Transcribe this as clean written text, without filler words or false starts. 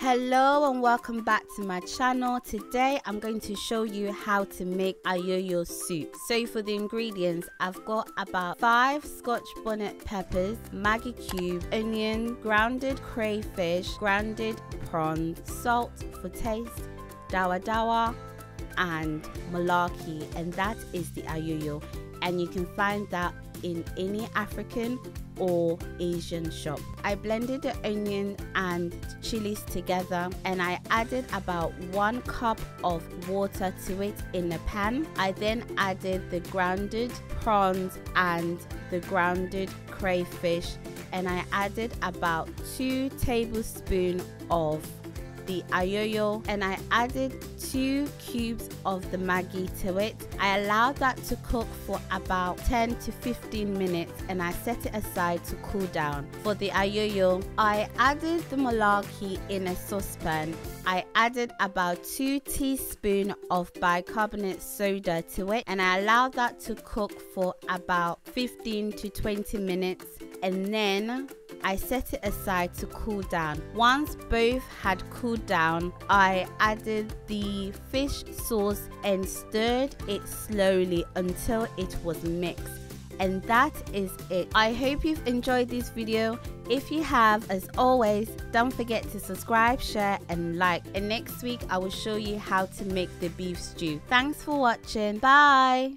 Hello and welcome back to my channel. Today I'm going to show you how to make Ayoyo soup. So for the ingredients, I've got about 5 Scotch bonnet peppers, Maggi cube, onion, grounded crayfish, grounded prawns, salt for taste, Dawa and Molokhia, and that is the Ayoyo, and you can find that in any African or Asian shop. I blended the onion and chilies together and I added about 1 cup of water to it in a pan. I then added the grounded prawns and the grounded crayfish, and I added about 2 tablespoons of the Ayoyo, and I added 2 cubes of the Maggi to it. I allowed that to cook for about 10 to 15 minutes and I set it aside to cool down. For the Ayoyo, I added the Molokhia in a saucepan. I added about 2 teaspoons of bicarbonate soda to it and I allowed that to cook for about 15 to 20 minutes, and then I set it aside to cool down. Once both had cooled down, I added the fish sauce and stirred it slowly until it was mixed. And that is it. I hope you've enjoyed this video. If you have, as always, don't forget to subscribe, share and like. And next week I will show you how to make the beef stew. Thanks for watching. Bye.